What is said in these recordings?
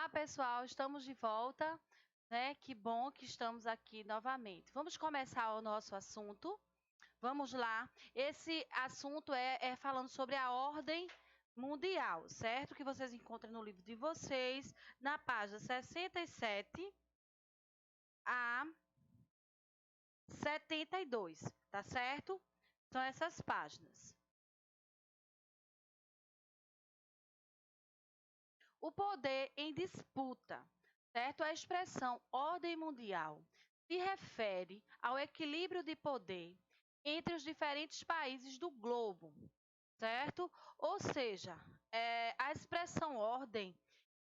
Olá, pessoal, estamos de volta, né? Que bom que estamos aqui novamente. Vamos começar o nosso assunto. Vamos lá. Esse assunto é falando sobre a ordem mundial, certo? Que vocês encontram no livro de vocês, na página 67 a 72, tá certo? São essas páginas. O poder em disputa, certo? A expressão ordem mundial se refere ao equilíbrio de poder entre os diferentes países do globo, certo? Ou seja, a expressão ordem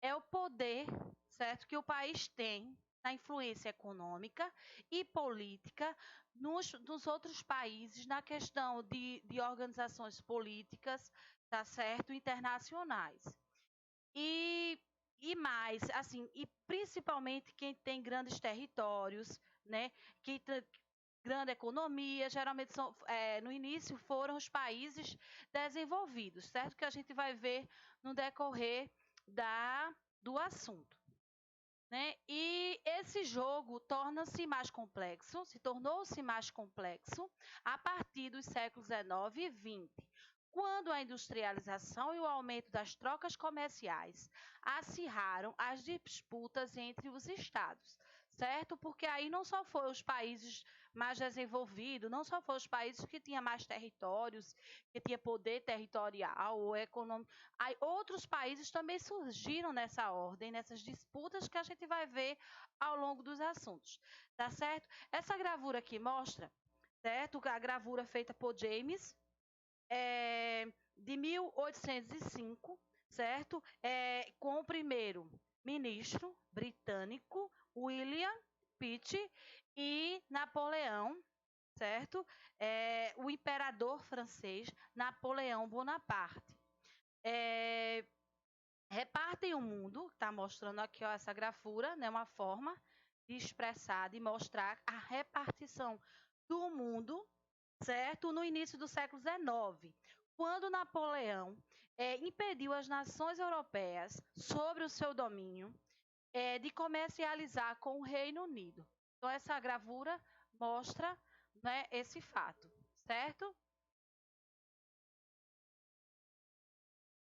é o poder, certo, que o país tem na influência econômica e política nos outros países, na questão de organizações políticas, tá certo, internacionais. E mais, assim, e principalmente quem tem grandes territórios, né? Que tem grande economia, geralmente no início foram os países desenvolvidos, certo? Que a gente vai ver no decorrer do assunto. Né? E esse jogo tornou-se mais complexo a partir dos séculos XIX e XX, quando a industrialização e o aumento das trocas comerciais acirraram as disputas entre os estados, certo? Porque aí não só foram os países mais desenvolvidos, não só foram os países que tinham mais territórios, que tinham poder territorial ou econômico, aí outros países também surgiram nessa ordem, nessas disputas que a gente vai ver ao longo dos assuntos, tá certo? Essa gravura aqui mostra, certo? A gravura feita por James, de 1805, certo? Com o primeiro-ministro britânico William Pitt e Napoleão, certo? O imperador francês Napoleão Bonaparte. Repartem o mundo, está mostrando aqui ó, essa grafura, né? Uma forma de expressar, de mostrar a repartição do mundo, certo? No início do século XIX, quando Napoleão impediu as nações europeias sobre o seu domínio de comercializar com o Reino Unido. Então, essa gravura mostra, né, esse fato, certo?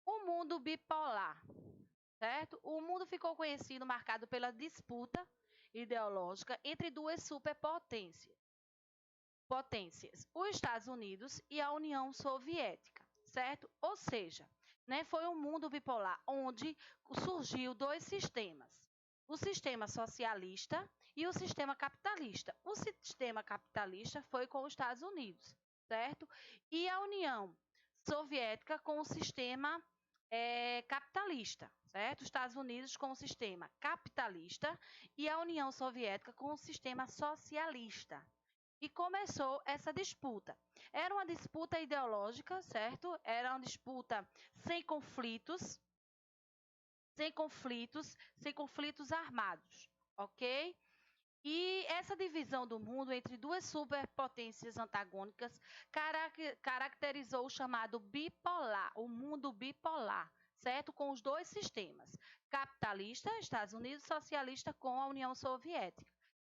O mundo bipolar, certo? O mundo ficou conhecido, marcado pela disputa ideológica entre duas superpotências, os Estados Unidos e a União Soviética, certo? Ou seja, né, foi um mundo bipolar onde surgiu dois sistemas, o sistema socialista e o sistema capitalista. O sistema capitalista foi com os Estados Unidos, certo? E a União Soviética com o sistema capitalista, certo? Os Estados Unidos com o sistema capitalista e a União Soviética com o sistema socialista. E começou essa disputa. Era uma disputa ideológica, certo? Era uma disputa sem conflitos armados, ok? E essa divisão do mundo entre duas superpotências antagônicas caracterizou o chamado bipolar, o mundo bipolar, certo? Com os dois sistemas, capitalista, Estados Unidos, socialista com a União Soviética,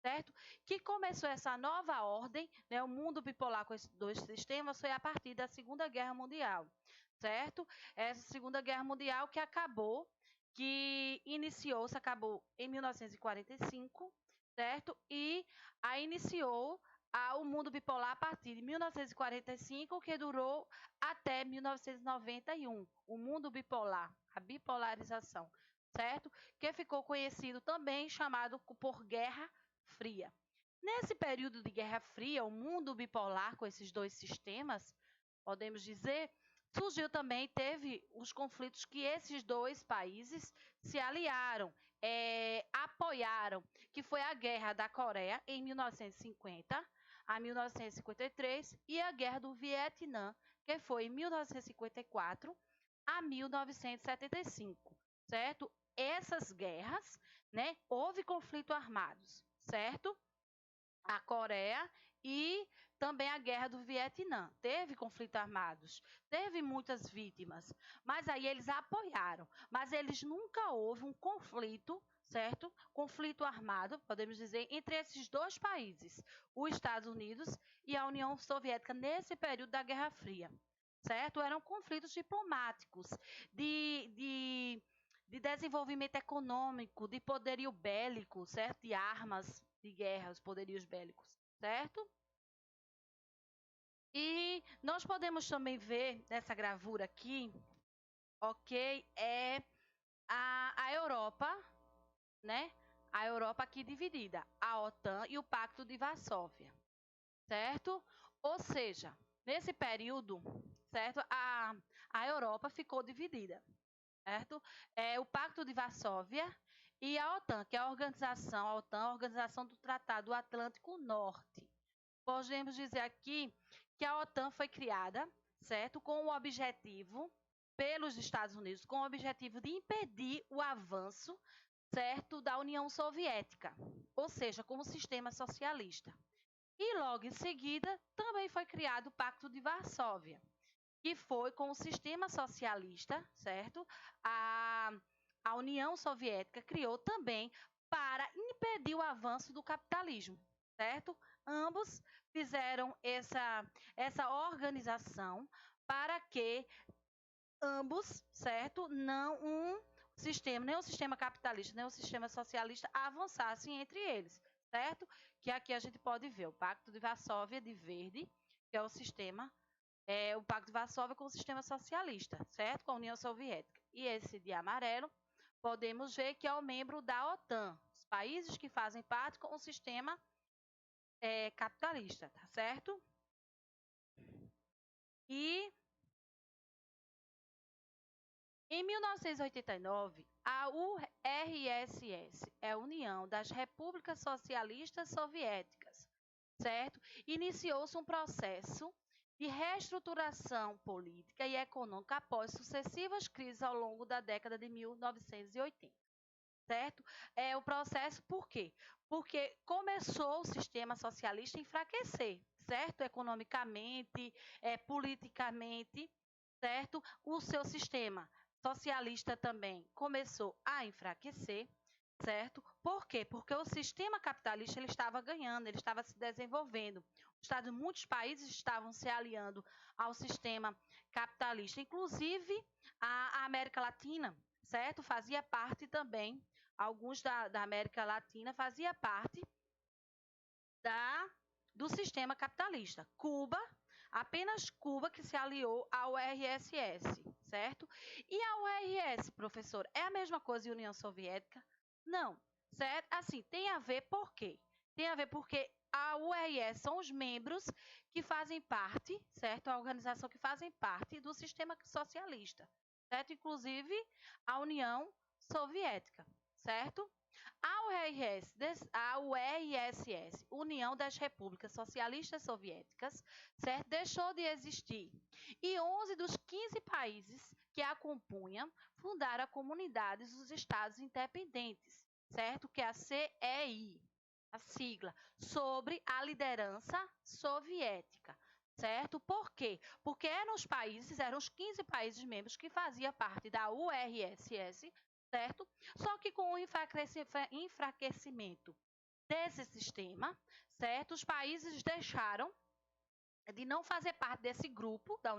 certo? Que começou essa nova ordem, né? O mundo bipolar com esses dois sistemas foi a partir da Segunda Guerra Mundial, certo? Essa Segunda Guerra Mundial acabou em 1945, certo? E aí iniciou o mundo bipolar a partir de 1945, que durou até 1991. O mundo bipolar, a bipolarização, certo? Que ficou conhecido também, chamado por Guerra Fria. Nesse período de Guerra Fria, o mundo bipolar com esses dois sistemas, podemos dizer, surgiu também, teve os conflitos que esses dois países se aliaram, apoiaram, que foi a Guerra da Coreia em 1950 a 1953 e a Guerra do Vietnã, que foi em 1954 a 1975, certo? Essas guerras, né, houve conflitos armados, certo? A Coreia E também a Guerra do Vietnã. Teve conflitos armados, teve muitas vítimas, mas aí eles apoiaram. Mas eles nunca houve um conflito, certo? Conflito armado, podemos dizer, entre esses dois países, os Estados Unidos e a União Soviética, nesse período da Guerra Fria, certo? Eram conflitos diplomáticos, de desenvolvimento econômico, de poderio bélico, certo? De armas de guerra, os poderios bélicos, certo? E nós podemos também ver nessa gravura aqui, ok, é a Europa, né? A Europa aqui dividida, a OTAN e o Pacto de Varsóvia, certo? Ou seja, nesse período, certo? A Europa ficou dividida, certo? O Pacto de Varsóvia e a OTAN, que é a OTAN, a Organização do Tratado do Atlântico Norte. Podemos dizer aqui que a OTAN foi criada, certo? Com o objetivo, pelos Estados Unidos, com o objetivo de impedir o avanço, certo, da União Soviética, ou seja, como sistema socialista. E logo em seguida, também foi criado o Pacto de Varsóvia, que foi com o sistema socialista, certo? A União Soviética criou também para impedir o avanço do capitalismo, certo? Ambos fizeram essa organização para que ambos, certo? Não um sistema, nem o sistema capitalista, nem o sistema socialista avançassem entre eles, certo? Que aqui a gente pode ver o Pacto de Varsóvia de verde, que é o sistema o Pacto de Varsóvia com o sistema socialista, certo? Com a União Soviética. E esse de amarelo, podemos ver que é o membro da OTAN, os países que fazem parte com o sistema capitalista, tá certo? E em 1989, a URSS é a União das Repúblicas Socialistas Soviéticas, certo? Iniciou-se um processo de reestruturação política e econômica após sucessivas crises ao longo da década de 1980, certo? O processo por quê? Porque começou o sistema socialista a enfraquecer, certo? Economicamente, politicamente, certo? O seu sistema socialista também começou a enfraquecer, certo? Por quê? Porque o sistema capitalista ele estava ganhando, ele estava se desenvolvendo. Muitos países estavam se aliando ao sistema capitalista, inclusive a América Latina, certo? Fazia parte também, alguns da América Latina fazia parte do sistema capitalista. Cuba, apenas Cuba que se aliou ao URSS, certo? E a URSS, professor, é a mesma coisa da União Soviética? Não, certo? Assim, tem a ver por quê? Tem a ver porque a URSS são os membros que fazem parte, certo? A organização que fazem parte do sistema socialista, certo? Inclusive a União Soviética, certo? A URSS, União das Repúblicas Socialistas Soviéticas, certo? Deixou de existir. E 11 dos 15 países que a compunham fundaram a Comunidade dos Estados Independentes, certo? Que é a CEI, a sigla, sobre a liderança soviética. Certo? Por quê? Porque eram os 15 países membros que faziam parte da URSS, certo? Só que com o enfraquecimento desse sistema, certo? Os países deixaram de não fazer parte desse grupo da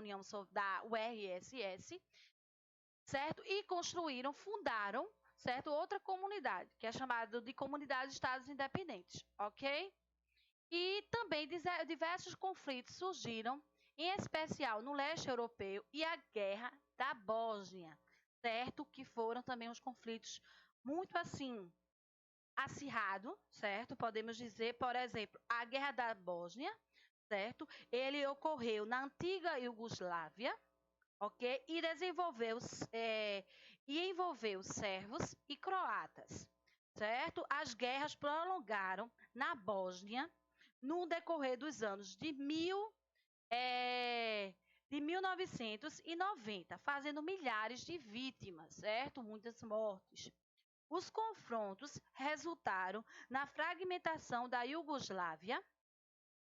URSS, certo? E fundaram, certo? Outra comunidade, que é chamada de Comunidade de Estados Independentes, ok? E também diversos conflitos surgiram, em especial no leste europeu e a Guerra da Bósnia, certo? Que foram também uns conflitos muito assim acirrado, certo? Podemos dizer, por exemplo, a Guerra da Bósnia, certo? Ele ocorreu na antiga Iugoslávia, ok? E envolveu sérvios e croatas, certo? As guerras prolongaram na Bósnia no decorrer dos anos de 1990, fazendo milhares de vítimas, certo? Muitas mortes. Os confrontos resultaram na fragmentação da Iugoslávia,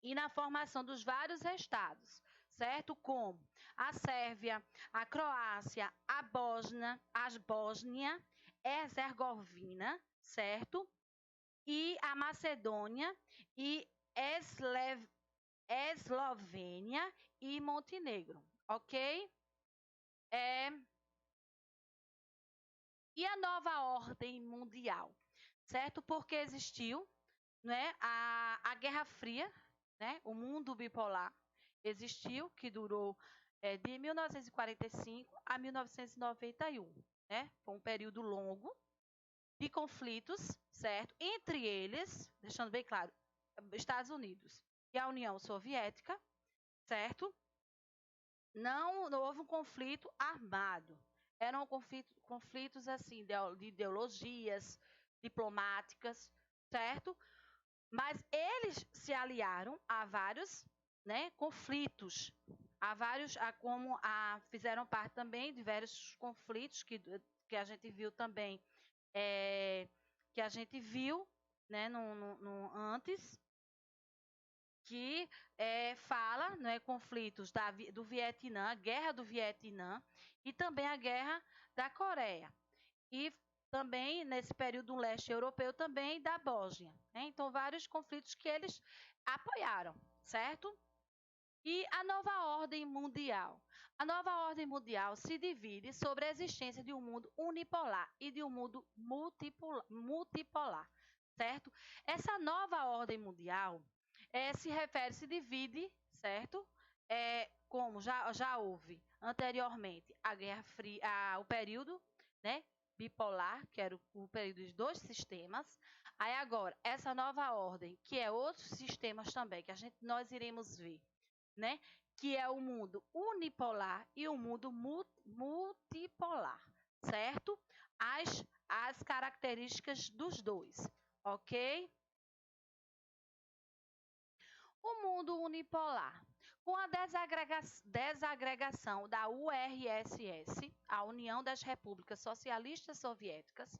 e na formação dos vários estados, certo? Como a Sérvia, a Croácia, a Bósnia, Herzegovina, certo? E a Macedônia e Eslovênia e Montenegro, ok? E a nova ordem mundial, certo? Porque existiu, né, a Guerra Fria, né, o mundo bipolar existiu, que durou de 1945 a 1991, né? Foi um período longo de conflitos, certo? Entre eles, deixando bem claro, Estados Unidos e a União Soviética, certo? Não houve um conflito armado. Eram conflitos assim de ideologias diplomáticas, certo? Mas eles se aliaram a vários, né, conflitos, fizeram parte também de vários conflitos que a gente viu também, que a gente viu, né, antes, que fala, né, conflitos do Vietnã, a guerra do Vietnã e também a guerra da Coreia. E também nesse período leste europeu também da Bósnia, né? Então vários conflitos que eles apoiaram, certo? E a nova ordem mundial. A nova ordem mundial se divide sobre a existência de um mundo unipolar e de um mundo multipolar, certo? Essa nova ordem mundial se divide, certo? Como já houve anteriormente a Guerra Fria, o período, né, bipolar, que era o período dos dois sistemas. Aí agora, essa nova ordem, que é outros sistemas também, que nós iremos ver, né? Que é o mundo unipolar e o mundo multipolar, certo? As características dos dois, ok? O mundo unipolar. Com a desagregação da URSS, a União das Repúblicas Socialistas Soviéticas,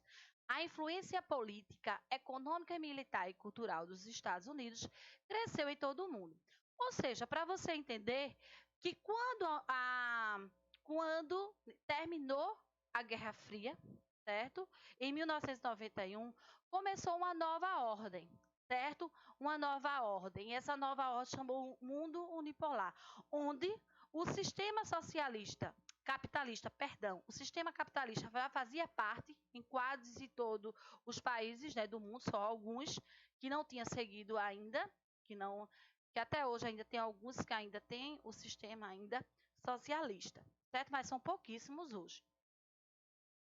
a influência política, econômica, militar e cultural dos Estados Unidos cresceu em todo o mundo. Ou seja, para você entender que quando terminou a Guerra Fria, certo? Em 1991, começou uma nova ordem, certo? Uma nova ordem. E essa nova ordem chamou o mundo unipolar, onde o sistema o sistema capitalista fazia parte em quase todos os países, né, do mundo, só alguns que não tinham seguido ainda, que até hoje ainda tem alguns que ainda têm o sistema ainda socialista, certo? Mas são pouquíssimos hoje.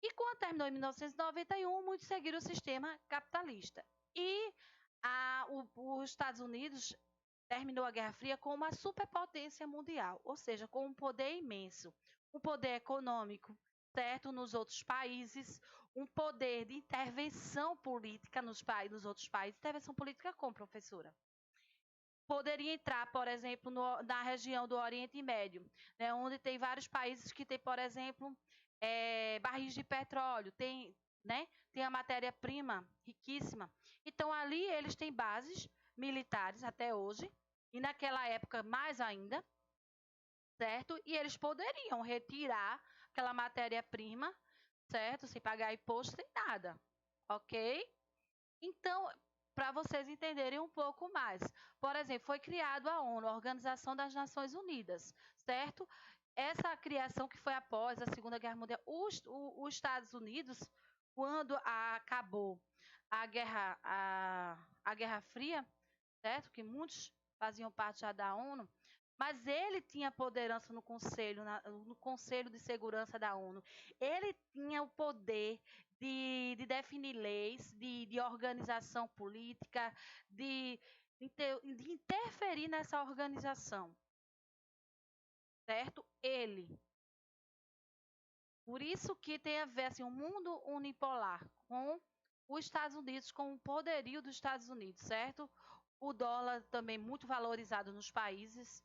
E quando terminou em 1991, muitos seguiram o sistema capitalista. E os Estados Unidos terminou a Guerra Fria com uma superpotência mundial, ou seja, com um poder imenso, um poder econômico, certo, nos outros países, um poder de intervenção política nos outros países. Intervenção política como, professora? Poderia entrar, por exemplo, na região do Oriente Médio, né, onde tem vários países que têm, por exemplo, barris de petróleo, né, tem a matéria-prima riquíssima. Então, ali eles têm bases militares até hoje, e naquela época mais ainda, certo? E eles poderiam retirar aquela matéria-prima, certo? Sem pagar imposto, sem nada, ok? Então, para vocês entenderem um pouco mais, por exemplo, foi criado a ONU, a Organização das Nações Unidas, certo? Essa criação que foi após a Segunda Guerra Mundial, os Estados Unidos, quando acabou a Guerra Fria, certo? Que muitos faziam parte já da ONU, mas ele tinha poderança no Conselho de Segurança da ONU. Ele tinha o poder de definir leis, de organização política, de interferir nessa organização, certo? Ele. Por isso que tem a ver assim, um mundo unipolar com os Estados Unidos, com o poderio dos Estados Unidos, certo? O dólar também muito valorizado nos países,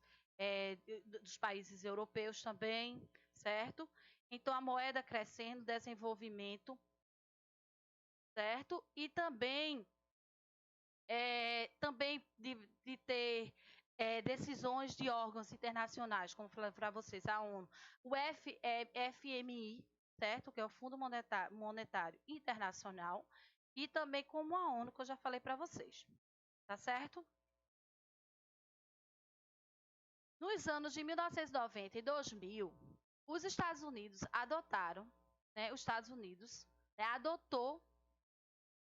dos países europeus também, certo? Então a moeda crescendo, desenvolvimento, certo? E também de ter decisões de órgãos internacionais, como falei para vocês, a ONU, o FMI, certo? Que é o Fundo Monetário Internacional, e também como a ONU, que eu já falei para vocês, tá certo? Nos anos de 1990 e 2000, os Estados Unidos adotaram, né, os Estados Unidos, né, adotou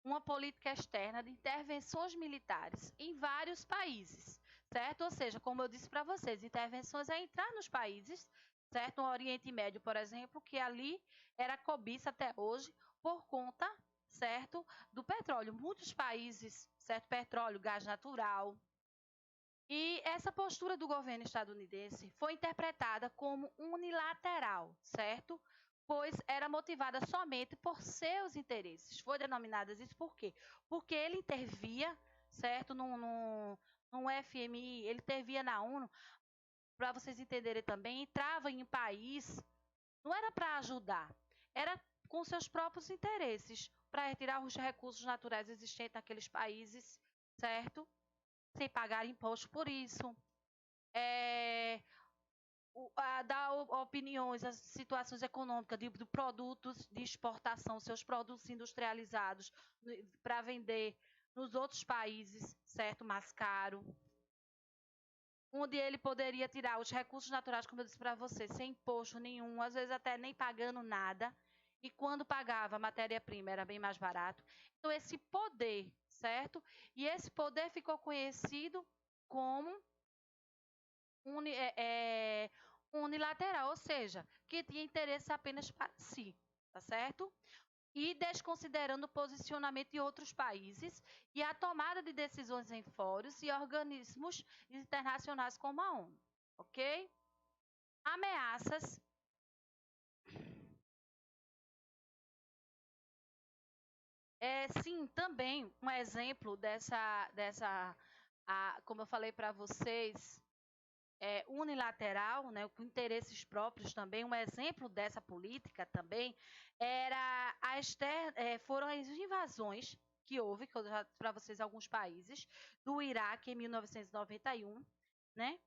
uma política externa de intervenções militares em vários países, certo? Ou seja, como eu disse para vocês, intervenções é entrar nos países, certo? No Oriente Médio, por exemplo, que ali era cobiça até hoje por conta, certo, do petróleo. Muitos países, certo, petróleo, gás natural. E essa postura do governo estadunidense foi interpretada como unilateral, certo? Pois era motivada somente por seus interesses. Foi denominada isso por quê? Porque ele intervia, certo, no FMI, ele intervia na ONU, para vocês entenderem também, entrava em um país, não era para ajudar, era com seus próprios interesses, para retirar os recursos naturais existentes naqueles países, certo? Sem pagar imposto por isso. Dar opiniões, as situações econômicas de produtos de exportação, seus produtos industrializados para vender nos outros países, certo? Mais caro. Onde ele poderia tirar os recursos naturais, como eu disse para você, sem imposto nenhum, às vezes até nem pagando nada. E quando pagava a matéria-prima era bem mais barato. Então, esse poder, certo? E esse poder ficou conhecido como unilateral, ou seja, que tinha interesse apenas para si, tá certo? E desconsiderando o posicionamento de outros países e a tomada de decisões em fóruns e organismos internacionais como a ONU, ok? Ameaças. Sim, também um exemplo como eu falei para vocês, unilateral, né, com interesses próprios também, um exemplo dessa política também foram as invasões que houve, que eu já para vocês alguns países, do Iraque em 1991, né?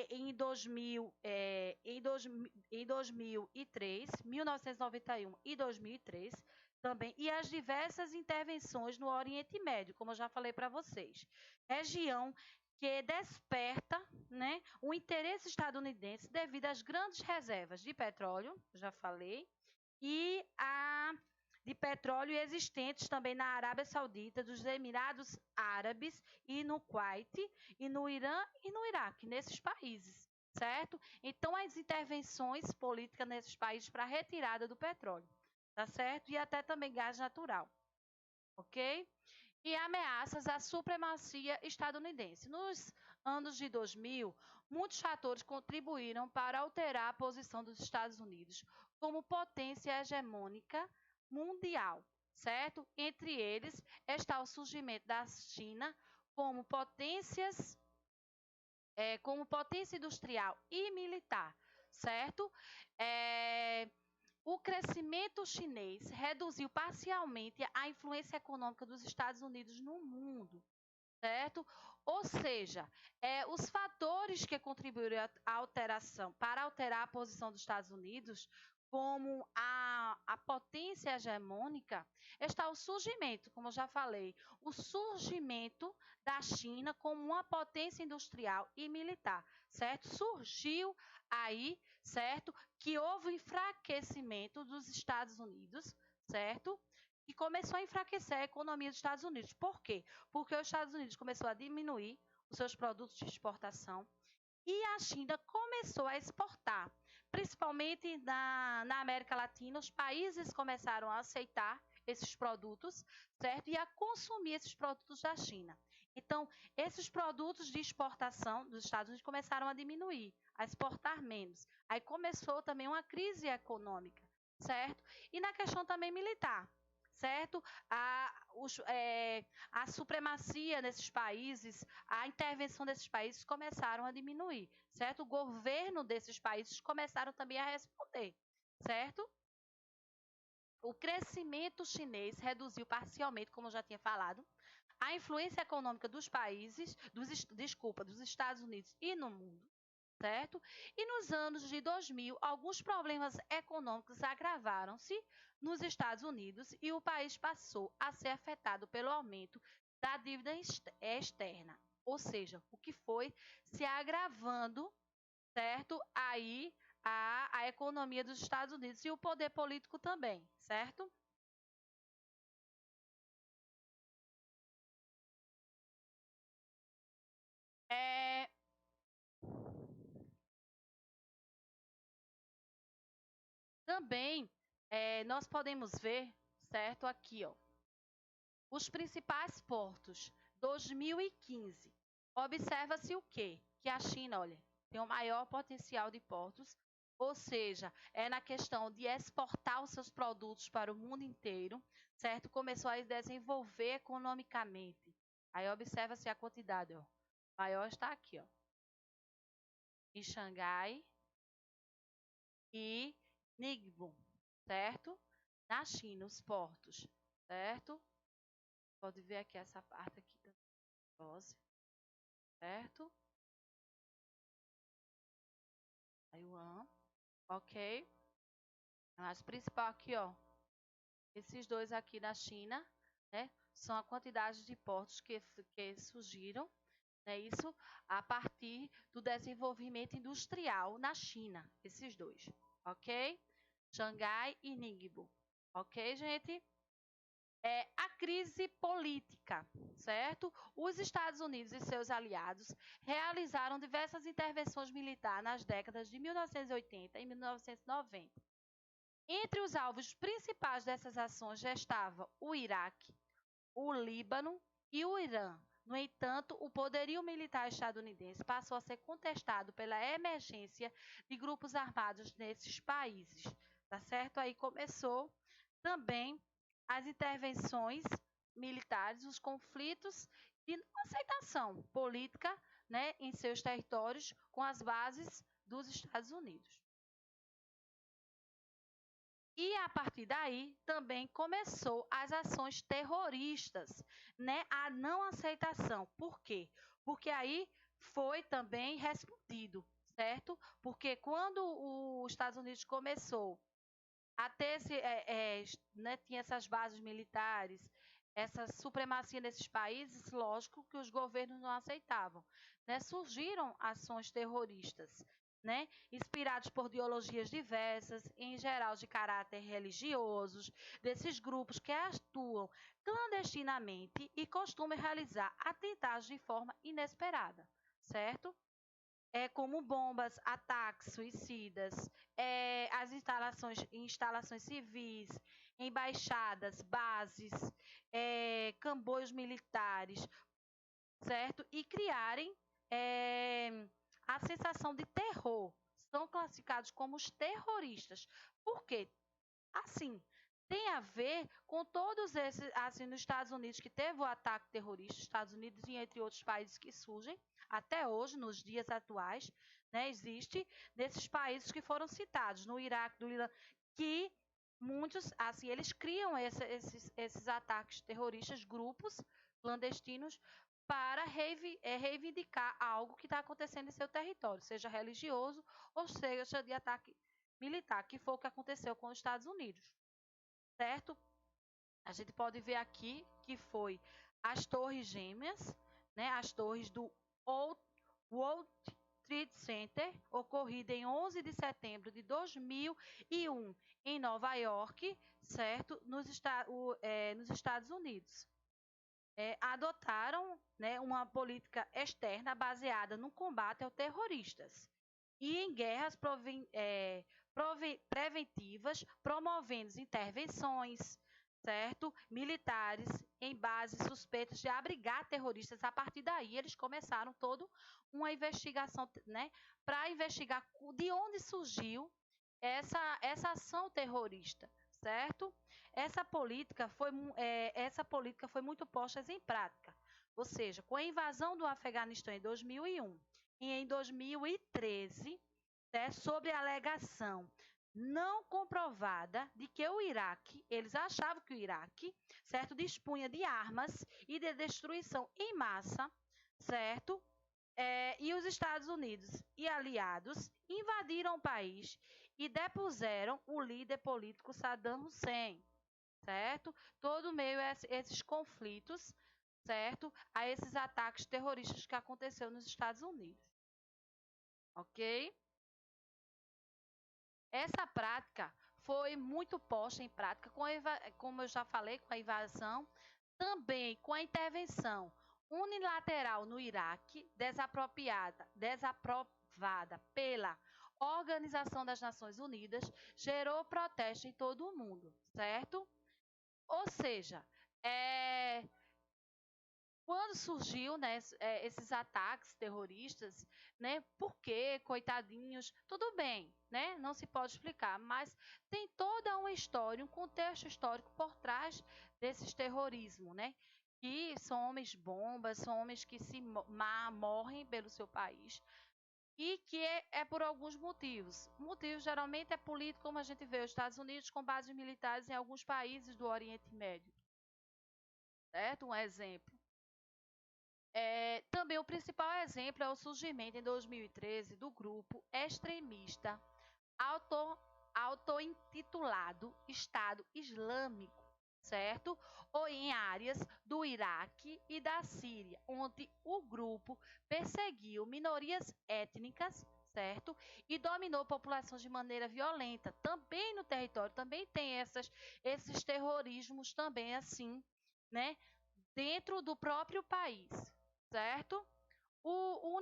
Em 2003, 1991 e 2003 também, e as diversas intervenções no Oriente Médio, como eu já falei para vocês. Região que desperta, né, o interesse estadunidense devido às grandes reservas de petróleo, já falei, e de petróleo existentes também na Arábia Saudita, dos Emirados Árabes e no Kuwait, e no Irã e no Iraque, nesses países, certo? Então, as intervenções políticas nesses países para a retirada do petróleo, tá certo? E até também gás natural, ok? E ameaças à supremacia estadunidense. Nos anos de 2000, muitos fatores contribuíram para alterar a posição dos Estados Unidos como potência hegemônica mundial, certo? Entre eles está o surgimento da China como como potência industrial e militar, certo? O crescimento chinês reduziu parcialmente a influência econômica dos Estados Unidos no mundo, certo? Ou seja, os fatores que contribuíram para alterar a posição dos Estados Unidos como a potência hegemônica, está o surgimento, como eu já falei, o surgimento da China como uma potência industrial e militar, certo? Surgiu aí, certo? Que houve um enfraquecimento dos Estados Unidos, certo? E começou a enfraquecer a economia dos Estados Unidos. Por quê? Porque os Estados Unidos começou a diminuir os seus produtos de exportação e a China começou a exportar, principalmente na América Latina. Os países começaram a aceitar esses produtos, certo? E a consumir esses produtos da China. Então, esses produtos de exportação dos Estados Unidos começaram a diminuir, a exportar menos. Aí começou também uma crise econômica, certo? E na questão também militar, certo? A supremacia desses países, a intervenção desses países começaram a diminuir, certo? O governo desses países começaram também a responder, certo? O crescimento chinês reduziu parcialmente, como eu já tinha falado, a influência econômica dos países, dos Estados Unidos e no mundo, certo? E nos anos de 2000, alguns problemas econômicos agravaram-se nos Estados Unidos e o país passou a ser afetado pelo aumento da dívida externa, ou seja, o que foi se agravando, certo? Aí a economia dos Estados Unidos e o poder político também, certo? É, também nós podemos ver, certo? Aqui, ó, os principais portos 2015. Observa-se o quê? Que a China, olha, tem o maior potencial de portos, ou seja, é na questão de exportar os seus produtos para o mundo inteiro, certo? Começou a desenvolver economicamente. Aí observa-se a quantidade, ó. O maior está aqui, ó, em Xangai e Ningbo, certo? Na China, os portos, certo? Pode ver aqui essa parte aqui também, certo? Taiwan, ok? Mas principal aqui, ó, esses dois aqui da China, né? São a quantidade de portos que surgiram, né? Isso a partir do desenvolvimento industrial na China, esses dois, ok? Xangai e Ningbo, ok, gente? A crise política, certo? Os Estados Unidos e seus aliados realizaram diversas intervenções militares nas décadas de 1980 e 1990. Entre os alvos principais dessas ações já estavam o Iraque, o Líbano e o Irã. No entanto, o poderio militar estadunidense passou a ser contestado pela emergência de grupos armados nesses países, tá certo? Aí começou também as intervenções militares, os conflitos de não aceitação política, né, em seus territórios com as bases dos Estados Unidos. E a partir daí também começou as ações terroristas, né? A não aceitação. Por quê? Porque aí foi também respondido, certo? Porque quando os Estados Unidos começou a ter né, tinha essas bases militares, essa supremacia nesses países, lógico que os governos não aceitavam, né? Surgiram ações terroristas, né? Inspirados por ideologias diversas, em geral de caráter religiosos, desses grupos que atuam clandestinamente e costumam realizar atentados de forma inesperada, certo? Como bombas, ataques suicidas, as instalações civis, embaixadas, bases, camboios militares, certo? E criarem a sensação de terror. São classificados como os terroristas. Por quê? Assim, tem a ver com todos esses, assim, nos Estados Unidos, que teve o ataque terrorista, Estados Unidos e entre outros países que surgem, até hoje, nos dias atuais, né, existe desses países que foram citados, no Iraque, do Irã, que muitos, assim, eles criam esses ataques terroristas, grupos clandestinos, para reivindicar algo que está acontecendo em seu território, seja religioso ou seja de ataque militar, que foi o que aconteceu com os Estados Unidos, certo? A gente pode ver aqui que foi as Torres Gêmeas, né? As torres do World Trade Center, ocorrida em 11 de setembro de 2001 em Nova York, certo? Nos Estados Unidos. Adotaram, né, uma política externa baseada no combate aos terroristas e em guerras preventivas, promovendo intervenções, certo? Militares em bases suspeitas de abrigar terroristas. A partir daí, eles começaram toda uma investigação, né, para investigar de onde surgiu essa ação terrorista, certo? Essa política foi muito posta em prática, ou seja, com a invasão do Afeganistão em 2001 e em 2013, né, sobre a alegação não comprovada de que o Iraque, eles achavam que o Iraque, certo, dispunha de armas e de destruição em massa, certo? E os Estados Unidos e aliados invadiram o país e depuseram o líder político Saddam Hussein, certo? Todo meio a esses conflitos, certo? A esses ataques terroristas que aconteceu nos Estados Unidos, ok? Essa prática foi muito posta em prática, como eu já falei, com a invasão, também com a intervenção unilateral no Iraque, desaprovada pela Organização das Nações Unidas, gerou protesto em todo o mundo, certo? Ou seja, é, quando surgiu, né, esses ataques terroristas, né, por quê, coitadinhos, tudo bem, né, não se pode explicar, mas tem toda uma história, um contexto histórico por trás desses terrorismo, né, que são homens bombas, são homens que morrem pelo seu país e que é por alguns motivos. O motivo geralmente é político, como a gente vê os Estados Unidos com bases militares em alguns países do Oriente Médio, certo? Um exemplo. Também o principal exemplo é o surgimento em 2013 do grupo extremista auto, auto-intitulado Estado Islâmico, certo? Ou em áreas do Iraque e da Síria, onde o grupo perseguiu minorias étnicas, certo? E dominou populações de maneira violenta. Também no território, também tem esses terrorismos também assim, né? Dentro do próprio país, certo? O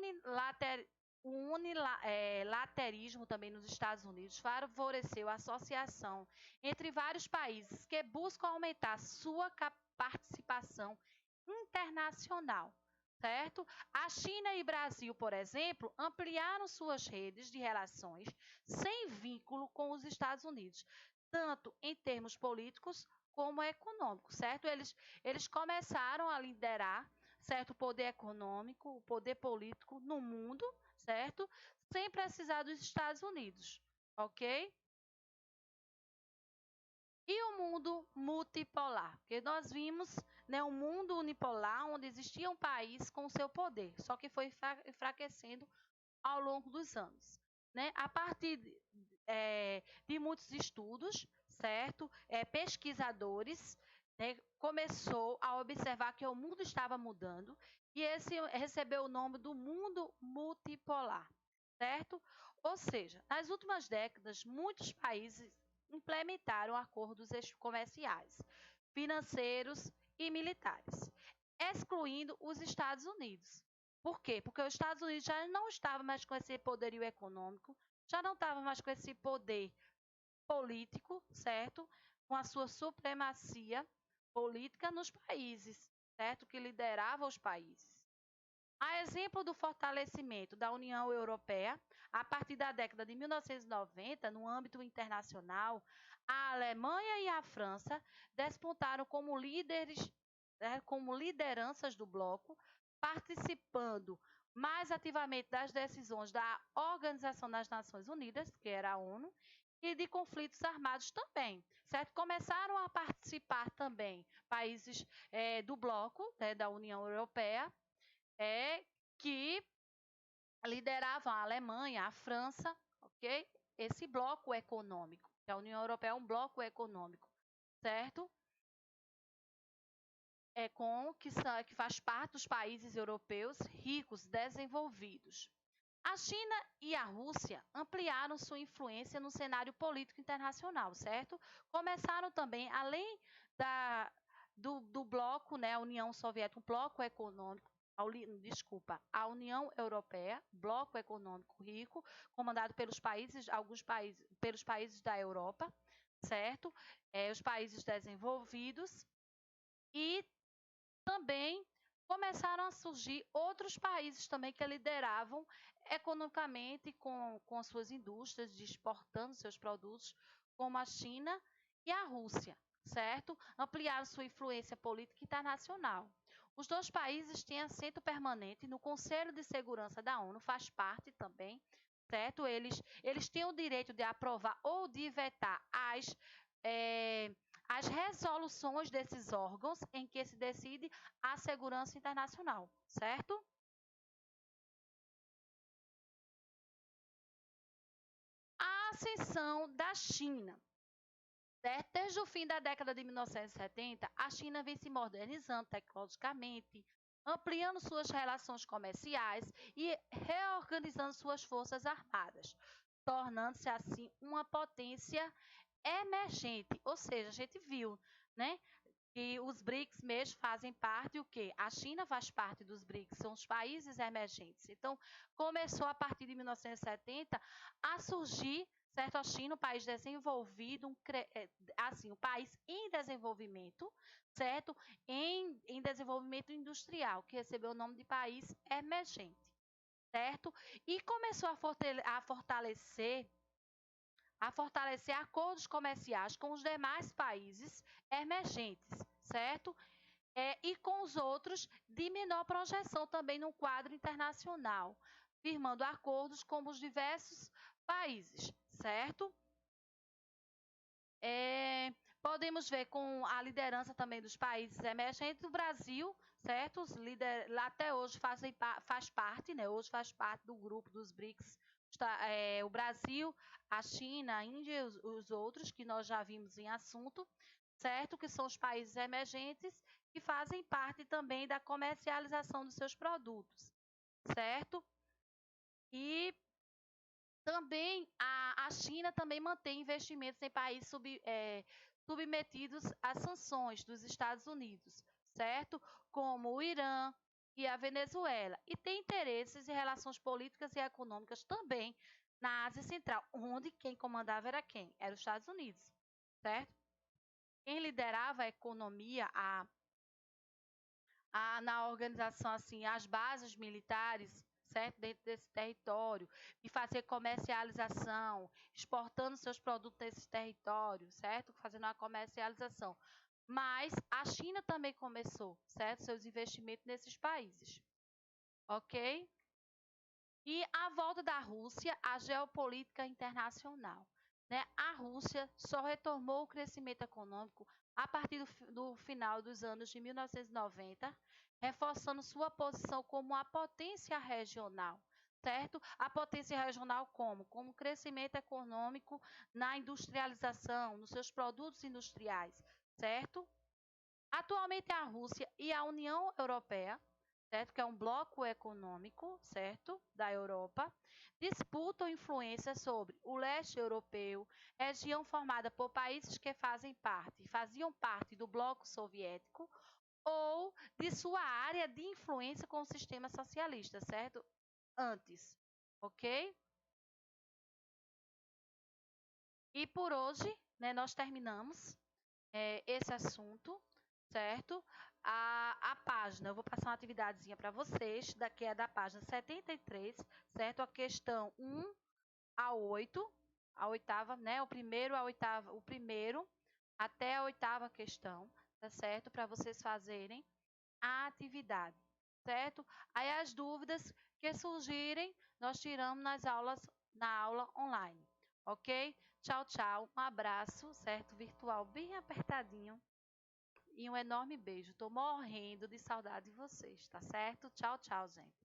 unilaterismo também nos Estados Unidos favoreceu a associação entre vários países que buscam aumentar sua participação internacional, certo? A China e Brasil, por exemplo, ampliaram suas redes de relações sem vínculo com os Estados Unidos, tanto em termos políticos como econômicos, certo? Eles começaram a liderar, certo, o poder econômico, o poder político no mundo, certo? Sem precisar dos Estados Unidos, ok? E o mundo multipolar? Porque nós vimos, né, um mundo unipolar onde existia um país com seu poder, só que foi enfraquecendo ao longo dos anos, né? A partir de muitos estudos, certo? Pesquisadores, né, começou a observar que o mundo estava mudando e esse recebeu o nome do mundo multipolar, certo? Ou seja, nas últimas décadas, muitos países implementaram acordos comerciais, financeiros e militares, excluindo os Estados Unidos. Por quê? Porque os Estados Unidos já não estavam mais com esse poderio econômico, já não estavam mais com esse poder político, certo? Com a sua supremacia política nos países, certo? Que liderava os países. A exemplo do fortalecimento da União Europeia, a partir da década de 1990, no âmbito internacional, a Alemanha e a França despontaram como líderes, como lideranças do bloco, participando mais ativamente das decisões da Organização das Nações Unidas, que era a ONU, e de conflitos armados também, certo? Começaram a participar também países do bloco, né, da União Europeia, que lideravam a Alemanha, a França, ok? Esse bloco econômico, que a União Europeia é um bloco econômico, certo? Que faz parte dos países europeus ricos, desenvolvidos. A China e a Rússia ampliaram sua influência no cenário político internacional, certo? Começaram também, além do bloco, né, a União Soviética, um bloco econômico, a União Europeia, bloco econômico rico, comandado pelos países, pelos países da Europa, certo? Os países desenvolvidos e também começaram a surgir outros países também que lideravam economicamente com as suas indústrias, de exportando seus produtos, como a China e a Rússia, certo? Ampliaram sua influência política internacional. Os dois países têm assento permanente no Conselho de Segurança da ONU, faz parte também certo? Eles têm o direito de aprovar ou de vetar eh, as resoluções desses órgãos em que se decide a segurança internacional, certo? A ascensão da China. Certo? Desde o fim da década de 1970, a China vem se modernizando tecnologicamente, ampliando suas relações comerciais e reorganizando suas forças armadas, tornando-se assim uma potência emergente. Ou seja, a gente viu, né, que os BRICS mesmo fazem parte o quê? A China faz parte dos BRICS, são os países emergentes. Então, começou a partir de 1970 a surgir, certo? A China, um país desenvolvido, assim, um país em desenvolvimento, certo? Em desenvolvimento industrial, que recebeu o nome de país emergente, certo? E começou a fortalecer acordos comerciais com os demais países emergentes, certo? E com os outros de menor projeção também no quadro internacional, firmando acordos com os diversos países, certo? Podemos ver com a liderança também dos países emergentes, o Brasil, certo? Até hoje faz parte, né? Hoje faz parte do grupo dos BRICS, o Brasil, a China, a Índia e os outros que nós já vimos em assunto, certo? Que são os países emergentes que fazem parte também da comercialização dos seus produtos, certo? E também a China também mantém investimentos em países submetidos às sanções dos Estados Unidos, certo? Como o Irã e a Venezuela. E tem interesses em relações políticas e econômicas também na Ásia Central, onde quem comandava era quem? Era os Estados Unidos, certo? Quem liderava a economia, na organização, assim, as bases militares, certo? Dentro desse território, e fazer comercialização, exportando seus produtos nesse território, certo? Fazendo uma comercialização. Mas a China também começou, certo? Seus investimentos nesses países, ok? E a volta da Rússia à geopolítica internacional. Né? A Rússia só retomou o crescimento econômico a partir do final dos anos de 1990, reforçando sua posição como a potência regional. Certo? A potência regional como? Como crescimento econômico na industrialização, nos seus produtos industriais, certo? Atualmente a Rússia e a União Europeia, certo? Que é um bloco econômico, certo? Da Europa, disputam influência sobre o leste europeu, região formada por países que faziam parte do bloco soviético ou de sua área de influência com o sistema socialista, certo? Antes, ok? E por hoje, né, nós terminamos esse assunto, certo? A página, eu vou passar uma atividadezinha para vocês, daqui é da página 73, certo? A questão 1 a 8, a oitava, né? O primeiro até a oitava questão, tá certo? Para vocês fazerem a atividade, certo? Aí as dúvidas que surgirem, nós tiramos na aula online, ok? Tchau, tchau. Um abraço, certo? Virtual bem apertadinho. E um enorme beijo. Tô morrendo de saudade de vocês, tá certo? Tchau, tchau, gente.